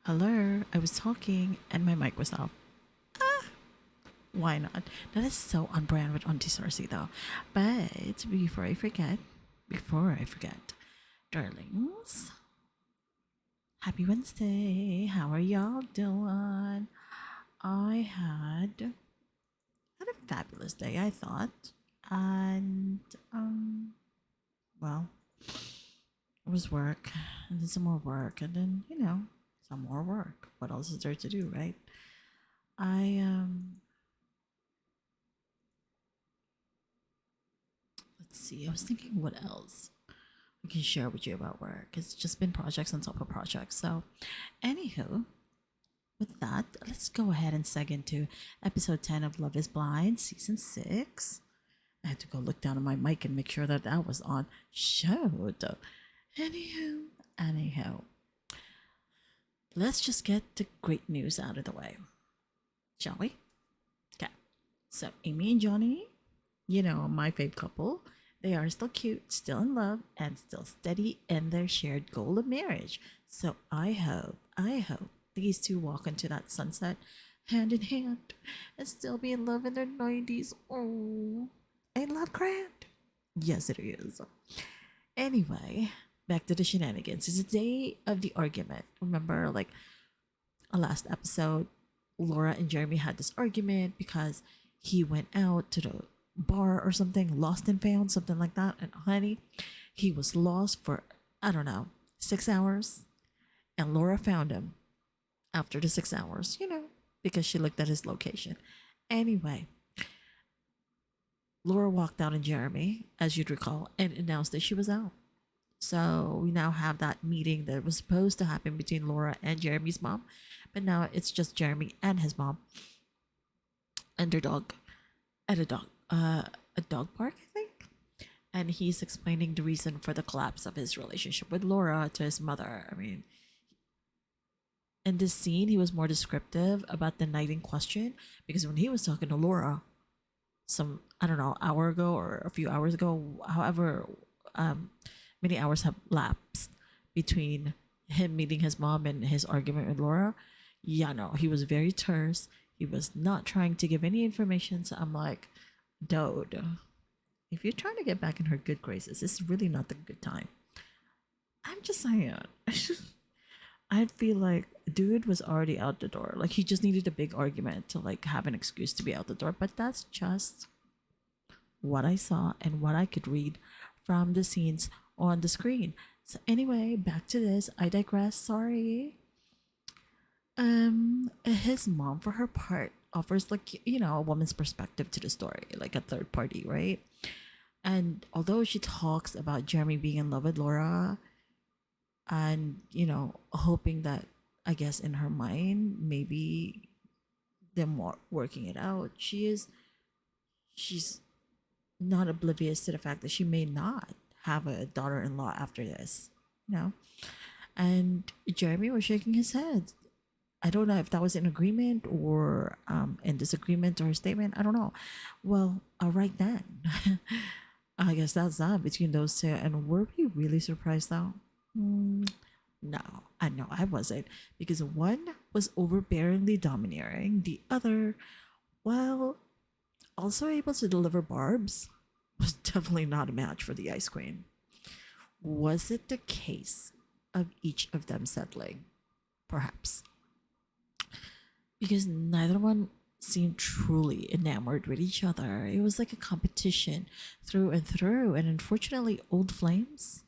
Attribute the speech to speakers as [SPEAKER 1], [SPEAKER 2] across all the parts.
[SPEAKER 1] Hello, I was talking and my mic was off. Why not? That is so on brand with Auntie Sarsci though. But before I forget, darlings, happy Wednesday. How are y'all doing? I had a fabulous day, I thought. And well, it was work and then some more work and then, some more work. What else is there to do, right? I let's see. I was thinking what else I can share with you about work. It's just been projects on top of projects. So, anywho, with that, let's go ahead and seg into episode 10 of Love is Blind, season 6. I had to go look down at my mic and make sure that that was on. Shoot. Anywho, let's just get the great news out of the way, shall we? Okay. So, Amy and Johnny, my fave couple, they are still cute, still in love, and still steady in their shared goal of marriage. So I hope these two walk into that sunset hand in hand and still be in love in their 90s. Oh, ain't love grand? Yes, it is. Anyway, back to the shenanigans. It's the day of the argument. Remember, like a last episode, Laura and Jeremy had this argument because he went out to the bar or something, lost and found, something like that. And honey, he was lost for, I don't know, 6 hours. And Laura found him after the 6 hours, because she looked at his location. Anyway, Laura walked out on Jeremy, as you'd recall, and announced that she was out. So we now have that meeting that was supposed to happen between Laura and Jeremy's mom, but now it's just Jeremy and his mom and their dog at a dog park, I think. And he's explaining the reason for the collapse of his relationship with Laura to his mother. I mean, in this scene, he was more descriptive about the night in question because when he was talking to Laura, some I don't know hour ago or a few hours ago, however many hours have lapsed between him meeting his mom and his argument with Laura. Yeah, no, he was very terse. He was not trying to give any information. So I'm like, dude, if you're trying to get back in her good graces, this is really not the good time. I'm just saying. I feel like dude was already out the door. Like he just needed a big argument to like have an excuse to be out the door. But that's just what I saw and what I could read from the scenes on the screen. So anyway, back to this. I digress. Sorry. His mom, for her part, offers like a woman's perspective to the story, like a third party, right? And although she talks about Jeremy being in love with Laura, and hoping that, I guess in her mind, maybe them working it out, she's not oblivious to the fact that she may not have a daughter-in-law after this, you know. And Jeremy was shaking his head. I don't know if that was in agreement or in disagreement to her statement. I don't know. Well, all right then. I guess that's that between those two. And were we really surprised though? No, I know I wasn't, because one was overbearingly domineering. The other, well, also able to deliver barbs, was definitely not a match for the Ice Queen. Was it the case of each of them settling? Perhaps. Because neither one seemed truly enamored with each other. It was like a competition through and through, and unfortunately, old flames,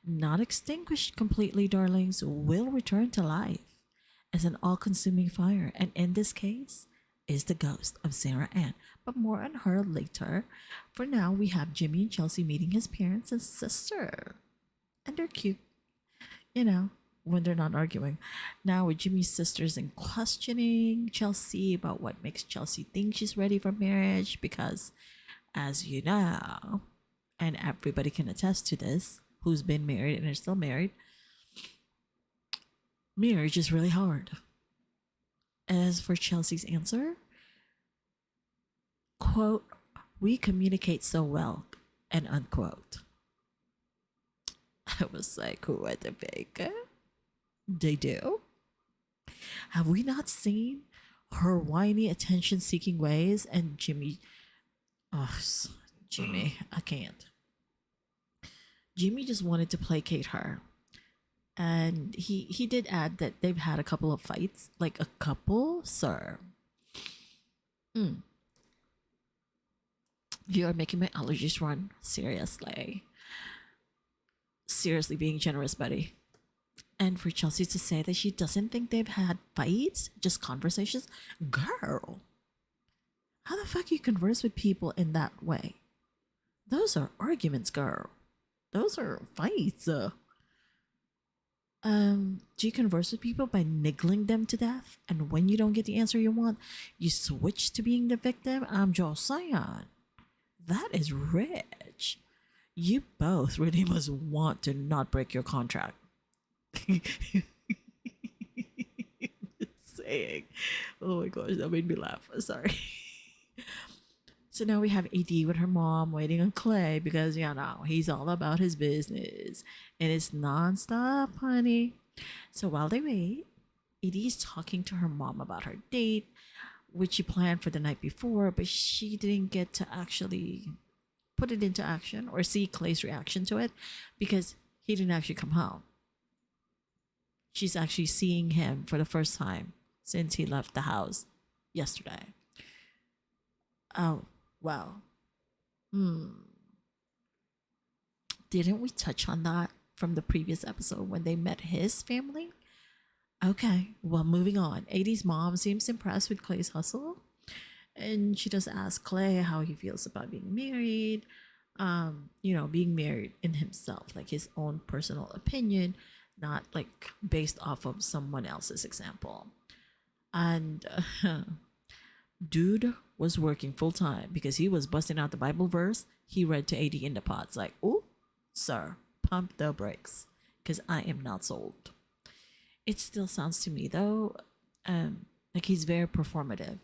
[SPEAKER 1] not extinguished completely, darlings, will return to life as an all consuming fire, and in this case, is the ghost of Sarah Ann. But more on her later. For now, we have Jimmy and Chelsea meeting his parents and sister. And they're cute, you know, when they're not arguing. Now, with Jimmy's sisters and questioning Chelsea about what makes Chelsea think she's ready for marriage, because, as you know, and everybody can attest to this, who's been married and are still married, marriage is really hard. As for Chelsea's answer, quote, we communicate so well, and unquote. I was like, what the bacon? They do? Have we not seen her whiny, attention seeking ways? And Jimmy, oh, Jimmy, I can't. Jimmy just wanted to placate her. And he did add that they've had a couple of fights. Like a couple, sir. Mm, you are making my allergies run. Seriously. Seriously being generous, buddy. And for Chelsea to say that she doesn't think they've had fights, just conversations. Girl, how the fuck you converse with people in that way? Those are arguments, girl. Those are fights. Do you converse with people by niggling them to death? And when you don't get the answer you want, you switch to being the victim? I'm just saying. That is rich. You both really must want to not break your contract. Saying. Oh my gosh, that made me laugh. Sorry. So now we have AD with her mom waiting on Clay because, you know, he's all about his business. And it's nonstop, honey. So while they wait, AD is talking to her mom about her date, which she planned for the night before, but she didn't get to actually put it into action or see Clay's reaction to it because he didn't actually come home. She's actually seeing him for the first time since he left the house yesterday. Oh, well. Didn't we touch on that from the previous episode when they met his family? Okay, well, moving on. AD's mom seems impressed with Clay's hustle. And she does ask Clay how he feels about being married, being married in himself, like his own personal opinion, not like based off of someone else's example. And dude was working full time because he was busting out the Bible verse he read to AD in the pots. Like, oh, sir, pump the brakes because I am not sold. It still sounds to me though, like he's very performative.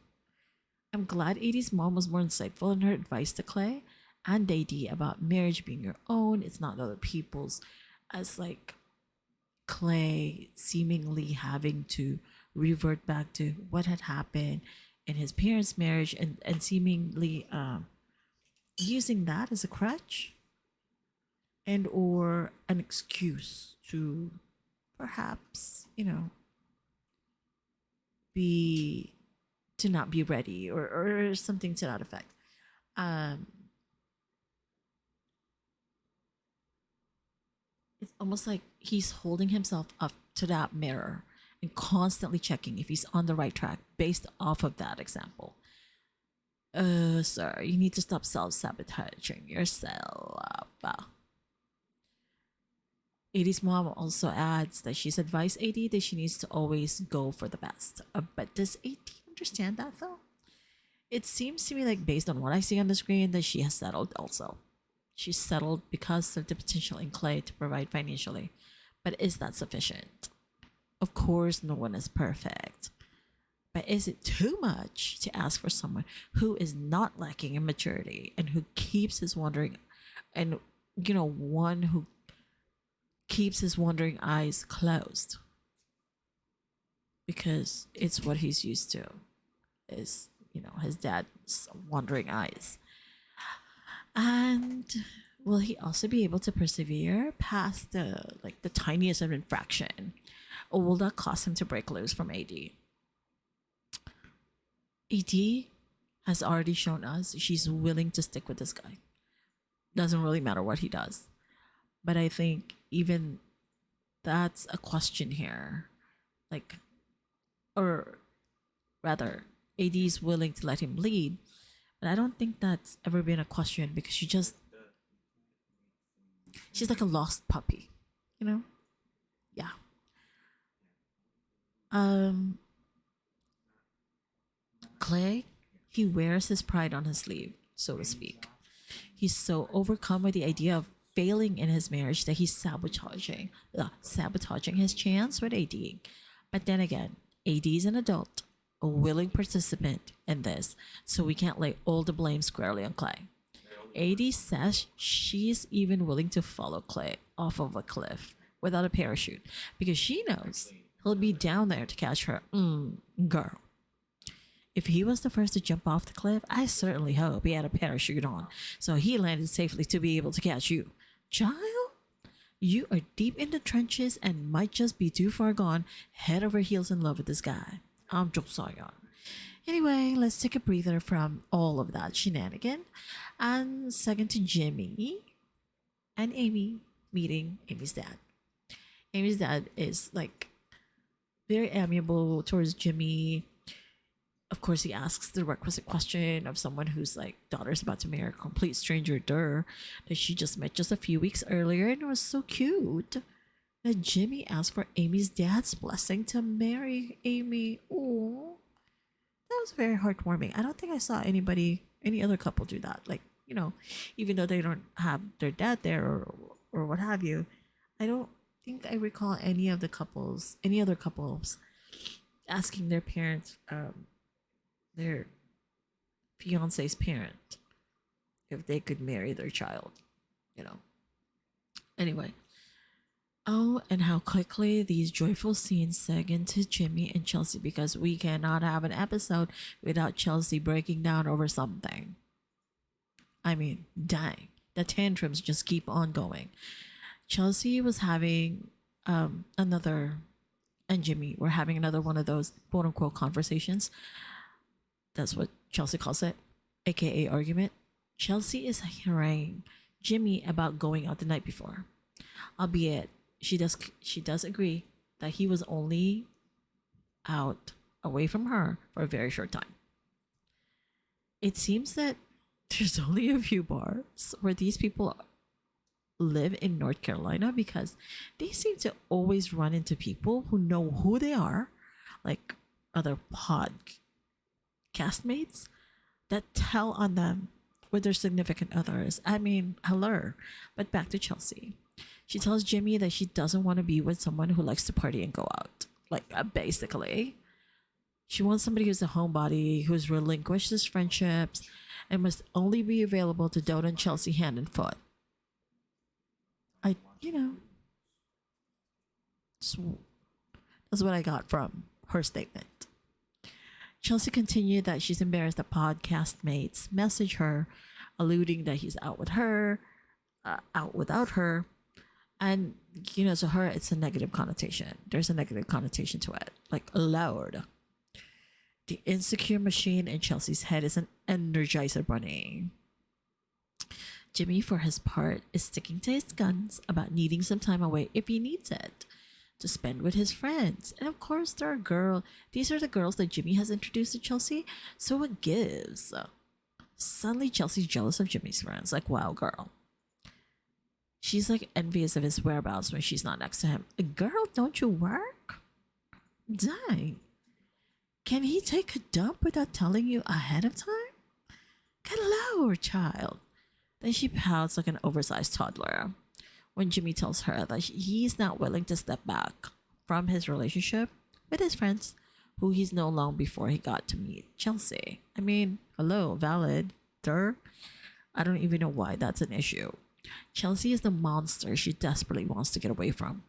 [SPEAKER 1] I'm glad AD's mom was more insightful in her advice to Clay and AD about marriage being your own. It's not other people's, as like Clay seemingly having to revert back to what had happened in his parents' marriage and seemingly using that as a crutch and or an excuse to perhaps, be to not be ready or something to that effect. Um, it's almost like he's holding himself up to that mirror and constantly checking if he's on the right track based off of that example. Sir, you need to stop self-sabotaging yourself. AD's mom also adds that she's advised AD that she needs to always go for the best. But does AD understand that though? It seems to me like based on what I see on the screen that she has settled also. She's settled because of the potential in Clay to provide financially. But is that sufficient? Of course, no one is perfect. But is it too much to ask for someone who is not lacking in maturity and who keeps his wandering and one who keeps his wandering eyes closed? Because it's what he's used to is, his dad's wandering eyes. And will he also be able to persevere past the tiniest of infraction? Or will that cause him to break loose from AD? AD has already shown us she's willing to stick with this guy. Doesn't really matter what he does. But I think even that's a question here. Like, or rather, AD is willing to let him lead. But I don't think that's ever been a question because she's like a lost puppy, Yeah. Clay, he wears his pride on his sleeve, so to speak. He's so overcome with the idea of failing in his marriage that he's sabotaging his chance with AD. But then again, AD is an adult, a willing participant in this, so we can't lay all the blame squarely on Clay. AD says she's even willing to follow Clay off of a cliff without a parachute because she knows He'll be down there to catch her. Girl. If he was the first to jump off the cliff, I certainly hope he had a parachute on, so he landed safely to be able to catch you. Child, you are deep in the trenches and might just be too far gone, head over heels in love with this guy. I'm just saying. Anyway, let's take a breather from all of that shenanigan and second to Jimmy and Amy meeting Amy's dad. Amy's dad is like very amiable towards Jimmy. Of course, he asks the requisite question of someone whose like daughter's about to marry a complete stranger, that she just met just a few weeks earlier, and it was so cute. That Jimmy asked for Amy's dad's blessing to marry Amy. Oh, that was very heartwarming. I don't think I saw any other couple do that. Like, even though they don't have their dad there or what have you, I don't think I recall any other couples asking their parents, their fiance's parent, if they could marry their child, you know. Anyway. Oh, and how quickly these joyful scenes seg into Jimmy and Chelsea, because we cannot have an episode without Chelsea breaking down over something. I mean, dang. The tantrums just keep on going. Chelsea was having and Jimmy were having another one of those quote unquote conversations. That's what Chelsea calls it, aka argument. Chelsea is haranguing Jimmy about going out the night before, albeit she does agree that he was only out away from her for a very short time. It seems that there's only a few bars where these people live in North Carolina, because they seem to always run into people who know who they are, like other castmates that tell on them with their significant others. I mean, hello. But back to Chelsea. She tells Jimmy that she doesn't want to be with someone who likes to party and go out. Like, basically. She wants somebody who's a homebody, who's relinquished his friendships, and must only be available to dote on Chelsea hand and foot. That's what I got from her statement. Chelsea continued that she's embarrassed that podcast mates message her, alluding that he's out with her, out without her. And, to her, it's a negative connotation. There's a negative connotation to it. Like, loud. The insecure machine in Chelsea's head is an energizer bunny. Jimmy, for his part, is sticking to his guns about needing some time away if he needs it to spend with his friends. And of course, these are the girls that Jimmy has introduced to Chelsea, so it gives. Suddenly, Chelsea's jealous of Jimmy's friends. Like, wow, girl. She's like envious of his whereabouts when she's not next to him. Girl, don't you work? Dang. Can he take a dump without telling you ahead of time? Hello, child. Then she pouts like an oversized toddler when Jimmy tells her that he's not willing to step back from his relationship with his friends, who he's known long before he got to meet Chelsea. I mean, hello, valid. I don't even know why that's an issue. Chelsea is the monster she desperately wants to get away from.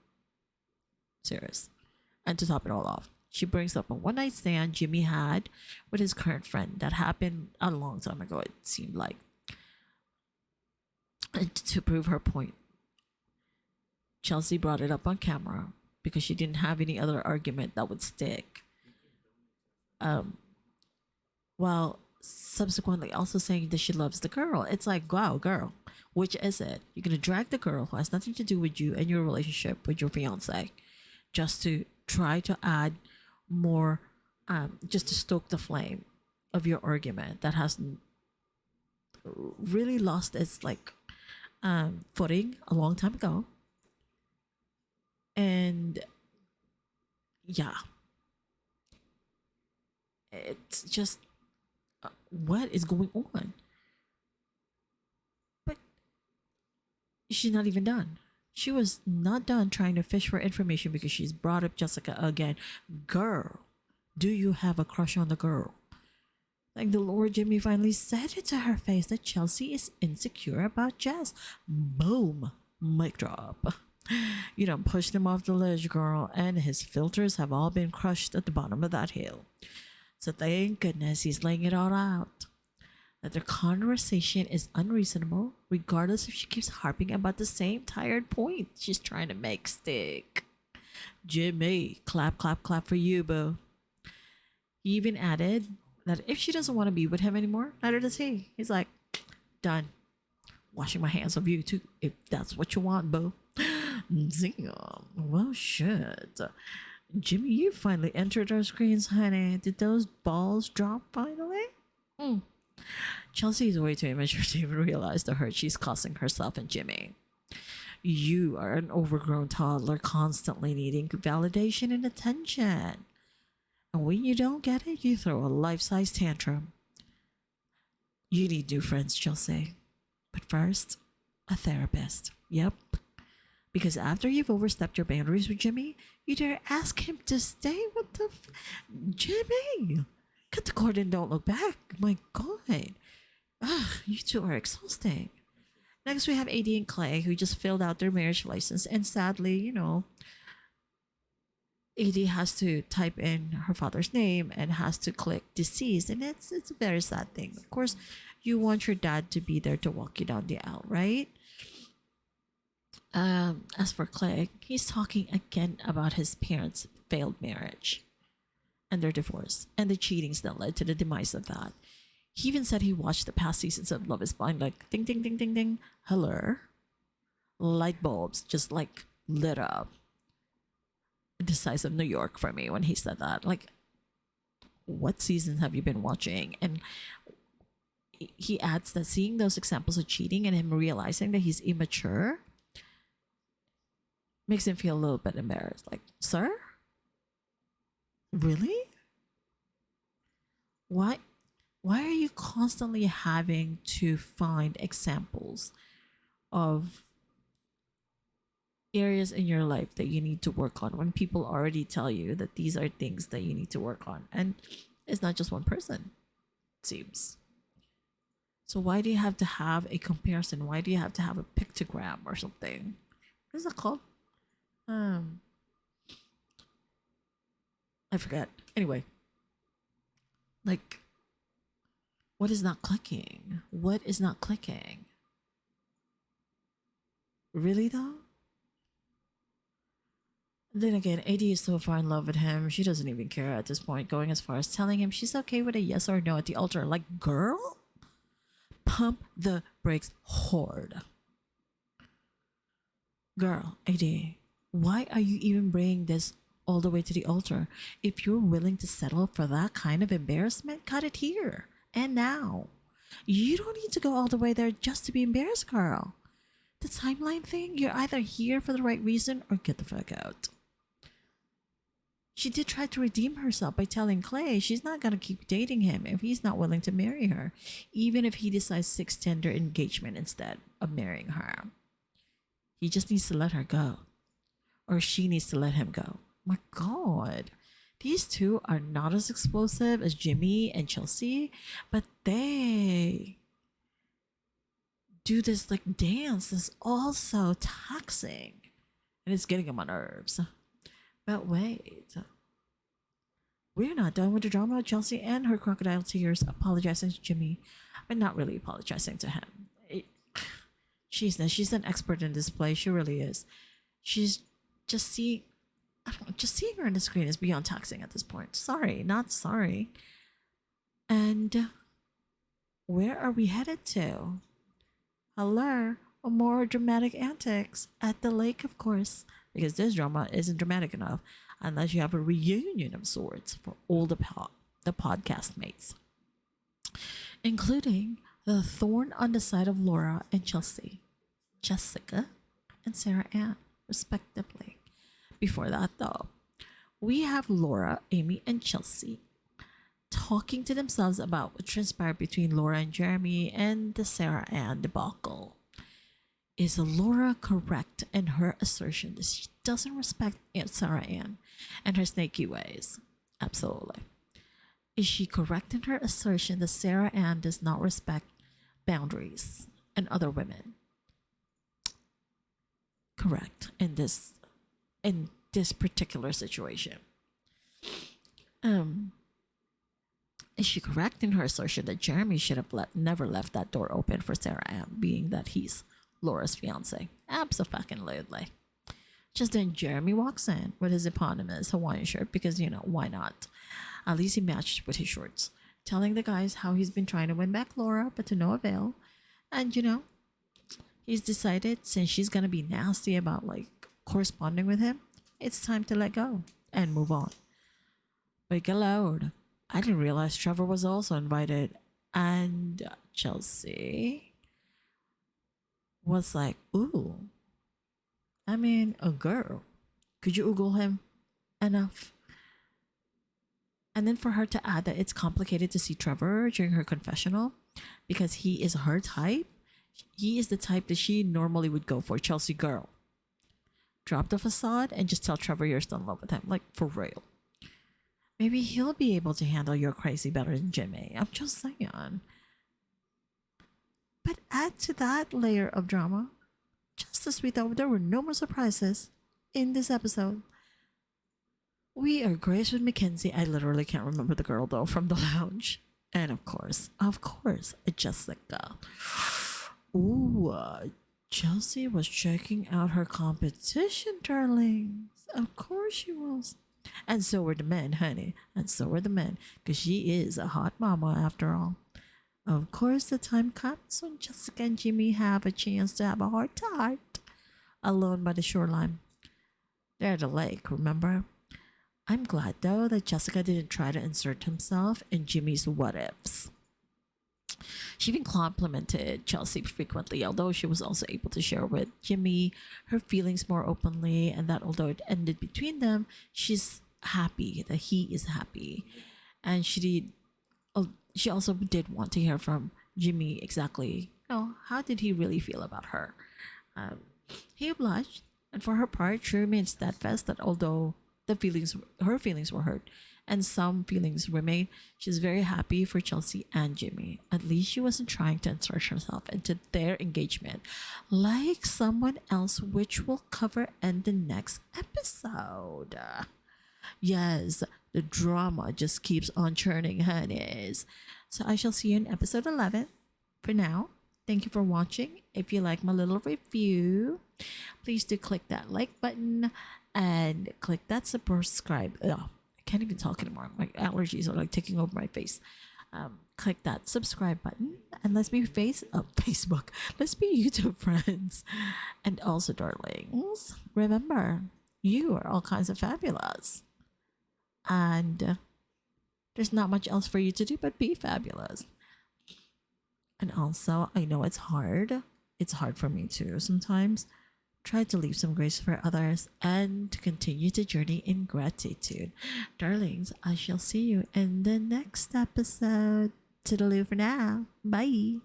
[SPEAKER 1] Serious. And to top it all off, she brings up a one-night stand Jimmy had with his current friend that happened a long time ago, it seemed like. And to prove her point, Chelsea brought it up on camera because she didn't have any other argument that would stick. While subsequently also saying that she loves the girl. It's like, wow, girl, which is it? You're going to drag the girl who has nothing to do with you and your relationship with your fiance just to try to add more, just to stoke the flame of your argument that has really lost its footing a long time ago. And yeah, it's just what is going on? But she's not even done. She was not done trying to fish for information because she's brought up Jessica again. Girl, do you have a crush on the girl? Like, the Lord Jimmy finally said it to her face that Chelsea is insecure about Jess. Boom. Mic drop. You done pushed him off the ledge, girl, and his filters have all been crushed at the bottom of that hill. So thank goodness he's laying it all out. That their conversation is unreasonable, regardless if she keeps harping about the same tired point she's trying to make stick. Jimmy, clap, clap, clap for you, boo. He even added that if she doesn't want to be with him anymore, neither does he. He's like, done. Washing my hands of you too, if that's what you want, boo. Damn. Well, shit. Jimmy, you finally entered our screens, honey. Did those balls drop finally? Chelsea is way too immature to even realize the hurt she's causing herself and Jimmy. You are an overgrown toddler constantly needing validation and attention. And when you don't get it, you throw a life-size tantrum. You need new friends, Chelsea. But first, a therapist. Yep. Because after you've overstepped your boundaries with Jimmy, you dare ask him to stay? What the Jimmy! Cut the cord and don't look back. My God. Ugh, you two are exhausting. Next, we have AD and Clay, who just filled out their marriage license. And sadly, AD has to type in her father's name and has to click deceased. And it's a very sad thing. Of course, you want your dad to be there to walk you down the aisle, right? As for Clay, he's talking again about his parents' failed marriage and their divorce and the cheatings that led to the demise of that. He even said he watched the past seasons of Love is Blind, like ding, ding, ding, ding, ding. Hello. Light bulbs just like lit up the size of New York for me when he said that. Like, what seasons have you been watching? And he adds that seeing those examples of cheating and him realizing that he's immature makes him feel a little bit embarrassed. Like, sir? Really? Why are you constantly having to find examples of areas in your life that you need to work on when people already tell you that these are things that you need to work on? And it's not just one person, it seems. So why do you have to have a comparison? Why do you have to have a pictogram or something? What is it called? I forget. Anyway, like, what is not clicking? What is not clicking? Really though? Then again, AD is so far in love with him, she doesn't even care at this point, going as far as telling him she's okay with a yes or no at the altar. Like, girl, pump the brakes hard. Girl, AD, why are you even bringing this all the way to the altar? If you're willing to settle for that kind of embarrassment, cut it here and now. You don't need to go all the way there just to be embarrassed, girl. The timeline thing, you're either here for the right reason or get the fuck out. She did try to redeem herself by telling Clay she's not going to keep dating him if he's not willing to marry her, even if he decides to extend their engagement instead of marrying her. He just needs to let her go. Or she needs to let him go. My God. These two are not as explosive as Jimmy and Chelsea, but they do this like dance that's also taxing. And it's getting on my nerves. But wait. We're not done with the drama of Chelsea and her crocodile tears apologizing to Jimmy, but not really apologizing to him. She's an expert in display. She really is. She's just seeing her on the screen is beyond taxing at this point. Sorry, not sorry. And where are we headed to? Hello, more dramatic antics at the lake, of course, because this drama isn't dramatic enough unless you have a reunion of sorts for all the podcast mates, including the thorn on the side of Laura and Chelsea, Jessica and Sarah Ann, respectively. Before that, though, we have Laura, Amy, and Chelsea talking to themselves about what transpired between Laura and Jeremy and the Sarah Ann debacle. Is Laura correct in her assertion that she doesn't respect Sarah Ann and her snaky ways? Absolutely. Is she correct in her assertion that Sarah Ann does not respect boundaries and other women? correct in this particular situation. Um, is she correct in her assertion that Jeremy should have never left that door open for Sarah Ann, being that he's Laura's fiance? Absolutely. Just then, Jeremy walks in with his eponymous Hawaiian shirt because, why not? At least he matched with his shorts, telling the guys how he's been trying to win back Laura, but to no avail. And, he's decided since she's going to be nasty about, corresponding with him, it's time to let go and move on. But get loud. I didn't realize Trevor was also invited. And Chelsea was like, ooh, I mean, a girl. Could you oogle him enough? And then for her to add that it's complicated to see Trevor during her confessional because he is her type. He is the type that she normally would go for. Chelsea girl. Drop the facade and just tell Trevor you're still in love with him. Like, for real. Maybe he'll be able to handle your crazy better than Jimmy. I'm just saying. But add to that layer of drama. Just as we thought there were no more surprises in this episode. We are Grace with Mackenzie. I literally can't remember the girl though from the lounge. And of course, Jessica. Ooh, Chelsea was checking out her competition, darlings. Of course she was. And so were the men, honey. And so were the men. Because she is a hot mama after all. Of course, the time comes when Jessica and Jimmy have a chance to have a heart to heart. Alone by the shoreline. They're at the lake, remember? I'm glad, though, that Jessica didn't try to insert himself in Jimmy's what-ifs. She even complimented Chelsea frequently, although she was also able to share with Jimmy her feelings more openly, and that although it ended between them, she's happy that he is happy. And she also did want to hear from Jimmy exactly, how did he really feel about her? He obliged, and for her part, she remained steadfast that although her feelings were hurt, and some feelings remain, she's very happy for Chelsea and Jimmy. At least she wasn't trying to insert herself into their engagement like someone else, which we'll cover in the next episode. Yes, the drama just keeps on churning, honeys. So I shall see you in episode 11. For now, thank you for watching. If you like my little review, please do click that like button and click that subscribe. I can't even talk anymore. My allergies are taking over my face. Click that subscribe button and let's be Facebook. Let's be YouTube friends. And also, darlings, remember, you are all kinds of fabulous. And there's not much else for you to do but be fabulous. And also, I know it's hard. It's hard for me too sometimes. Try to leave some grace for others and to continue the journey in gratitude. Darlings, I shall see you in the next episode. Toodaloo for now. Bye.